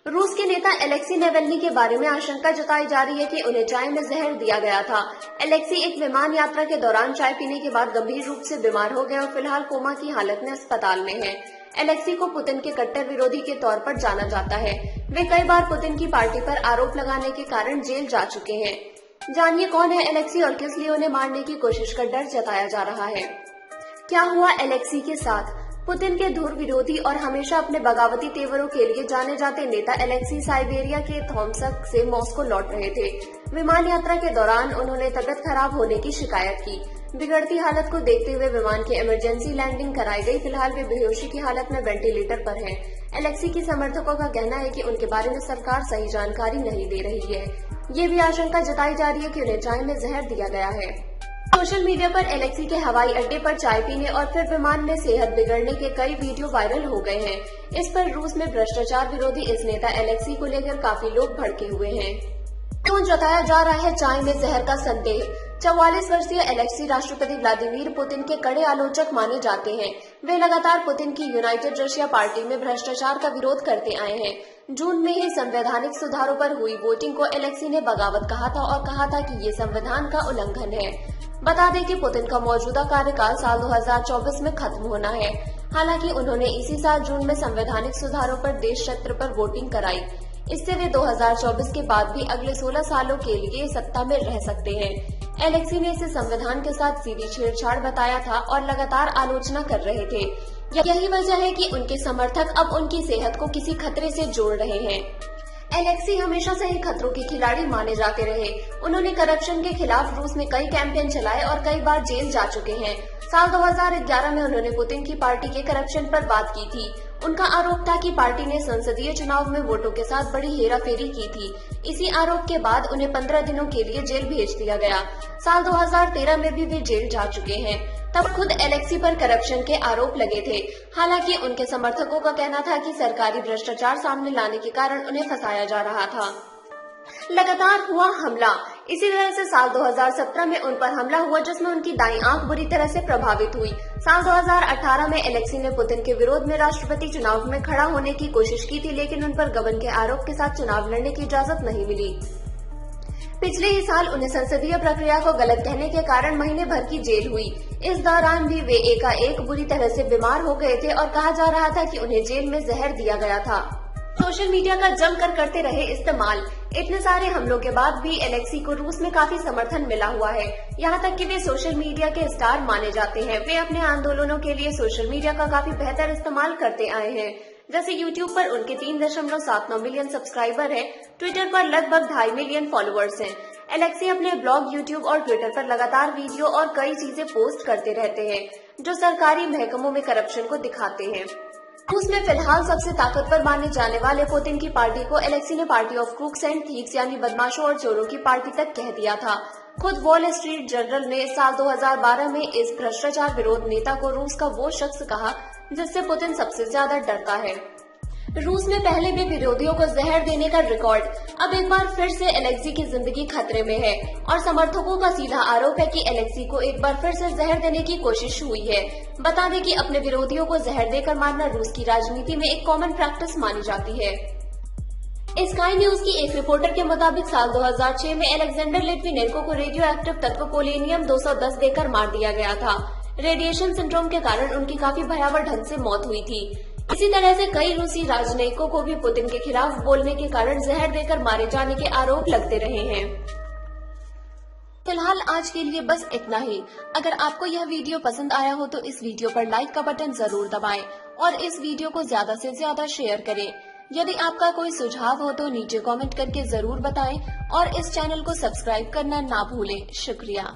रूस के नेता एलेक्सी नावल्नी के बारे में आशंका जताई जा रही है कि उन्हें चाय में जहर दिया गया था। एलेक्सी एक विमान यात्रा के दौरान चाय पीने के बाद गंभीर रूप से बीमार हो गए और फिलहाल कोमा की हालत में अस्पताल में हैं। एलेक्सी को पुतिन के कट्टर विरोधी के तौर पर जाना जाता है। वे कई बार पुतिन की पार्टी पर आरोप लगाने के कारण जेल जा चुके हैं। जानिए कौन है एलेक्सी और किस लिए उन्हें मारने की कोशिश का डर जताया जा रहा है। क्या हुआ एलेक्सी के साथ? पुतिन के धुर विरोधी और हमेशा अपने बगावती तेवरों के लिए जाने जाते नेता एलेक्सी साइबेरिया के थोम्स्क से मॉस्को लौट रहे थे। विमान यात्रा के दौरान उन्होंने तबीयत खराब होने की शिकायत की। बिगड़ती हालत को देखते हुए विमान की इमरजेंसी लैंडिंग कराई गई। फिलहाल वे बेहोशी की हालत में वेंटिलेटर पर हैं। एलेक्सी के समर्थकों का कहना है कि उनके बारे में सरकार सही जानकारी नहीं दे रही है। ये भी आशंका जताई जा रही है कि उन्हें चाय में जहर दिया गया है। सोशल मीडिया पर एलेक्सी के हवाई अड्डे पर चाय पीने और फिर विमान में सेहत बिगड़ने के कई वीडियो वायरल हो गए हैं। इस पर रूस में भ्रष्टाचार विरोधी इस नेता एलेक्सी को लेकर काफी लोग भड़के हुए हैं। तो जताया जा रहा है चाय में जहर का संदेह। 44 वर्षीय एलेक्सी राष्ट्रपति व्लादिमीर पुतिन के कड़े आलोचक माने जाते हैं। वे लगातार पुतिन की यूनाइटेड रशिया पार्टी में भ्रष्टाचार का विरोध करते आए हैं। जून में ही संवैधानिक सुधारों पर हुई वोटिंग को एलेक्सी ने बगावत कहा था और कहा था कि ये संविधान का उल्लंघन है। बता दें कि पुतिन का मौजूदा कार्यकाल साल 2024 में खत्म होना है। हालांकि उन्होंने इसी साल जून में संवैधानिक सुधारों पर देश क्षेत्र पर वोटिंग कराई। इससे वे 2024 के बाद भी अगले 16 सालों के लिए सत्ता में रह सकते हैं। एलेक्सी ने इसे संविधान के साथ सीधी छेड़छाड़ बताया था और लगातार आलोचना कर रहे थे। यही वजह है कि उनके समर्थक अब उनकी सेहत को किसी खतरे से जोड़ रहे हैं। एलेक्सी हमेशा से ही खतरों के खिलाड़ी माने जाते रहे। उन्होंने करप्शन के खिलाफ रूस में कई कैंपेन चलाए और कई बार जेल जा चुके हैं। साल 2011 में उन्होंने पुतिन की पार्टी के करप्शन पर बात की थी। उनका आरोप था कि पार्टी ने संसदीय चुनाव में वोटों के साथ बड़ी हेराफेरी की थी। इसी आरोप के बाद उन्हें 15 दिनों के लिए जेल भेज दिया गया। साल 2013 में भी वे जेल जा चुके हैं। तब खुद एलेक्सी पर करप्शन के आरोप लगे थे। हालांकि उनके समर्थकों का कहना था कि सरकारी भ्रष्टाचार सामने लाने के कारण उन्हें फंसाया जा रहा था। लगातार हुआ हमला। इसी तरह से साल 2017 में उन पर हमला हुआ जिसमें उनकी दाईं आंख बुरी तरह से प्रभावित हुई। साल 2018 में एलेक्सी ने पुतिन के विरोध में राष्ट्रपति चुनाव में खड़ा होने की कोशिश की थी, लेकिन उन पर गबन के आरोप के साथ चुनाव लड़ने की इजाजत नहीं मिली। पिछले ही साल उन्हें संसदीय प्रक्रिया को गलत कहने के कारण महीने भर की जेल हुई। इस दौरान भी वे एकाएक बुरी तरह से बीमार हो गए थे और कहा जा रहा था कि उन्हें जेल में जहर दिया गया था। सोशल मीडिया का जमकर करते रहे इस्तेमाल। इतने सारे हमलों के बाद भी एलेक्सी को रूस में काफी समर्थन मिला हुआ है। यहाँ तक कि वे सोशल मीडिया के स्टार माने जाते हैं। वे अपने आंदोलनों के लिए सोशल मीडिया का काफी बेहतर इस्तेमाल करते आए हैं। जैसे यूट्यूब पर उनके 3.79 मिलियन सब्सक्राइबर हैं। ट्विटर पर लगभग 2.5 मिलियन फॉलोअर्स हैं। एलेक्सी अपने ब्लॉग, यूट्यूब और ट्विटर पर लगातार वीडियो और कई चीजें पोस्ट करते रहते हैं जो सरकारी महकमों में करप्शन को दिखाते हैं। रूस में फिलहाल सबसे ताकतवर माने जाने वाले पुतिन की पार्टी को एलेक्सी ने party of crooks and thieves यानी बदमाशों और चोरों की पार्टी तक कह दिया था। खुद वॉल स्ट्रीट जर्नल ने साल 2012 में इस भ्रष्टाचार विरोध नेता को रूस का वो शख्स कहा जिससे पुतिन सबसे ज्यादा डरता है। रूस में पहले भी विरोधियों को जहर देने का रिकॉर्ड। अब एक बार फिर से एलेक्सी की जिंदगी खतरे में है और समर्थकों का सीधा आरोप है कि एलेक्सी को एक बार फिर से जहर देने की कोशिश हुई है। बता दें कि अपने विरोधियों को जहर देकर मारना रूस की राजनीति में एक कॉमन प्रैक्टिस मानी जाती है। स्काई न्यूज की एक रिपोर्टर के मुताबिक साल 2006 में अलेक्जेंडर लिटविनेंको को रेडियो एक्टिव तत्व पोलेनियम 210 देकर मार दिया गया था। रेडिएशन सिंड्रोम के कारण उनकी काफी भयावह ढंग से मौत हुई थी। इसी तरह से कई रूसी राजनयिकों को भी पुतिन के खिलाफ बोलने के कारण जहर देकर मारे जाने के आरोप लगते रहे हैं। फिलहाल आज के लिए बस इतना ही। अगर आपको यह वीडियो पसंद आया हो तो इस वीडियो पर लाइक का बटन जरूर दबाएं और इस वीडियो को ज्यादा से ज्यादा शेयर करें। यदि आपका कोई सुझाव हो तो नीचे कमेंट करके जरूर बताएं और इस चैनल को सब्सक्राइब करना ना भूलें। शुक्रिया।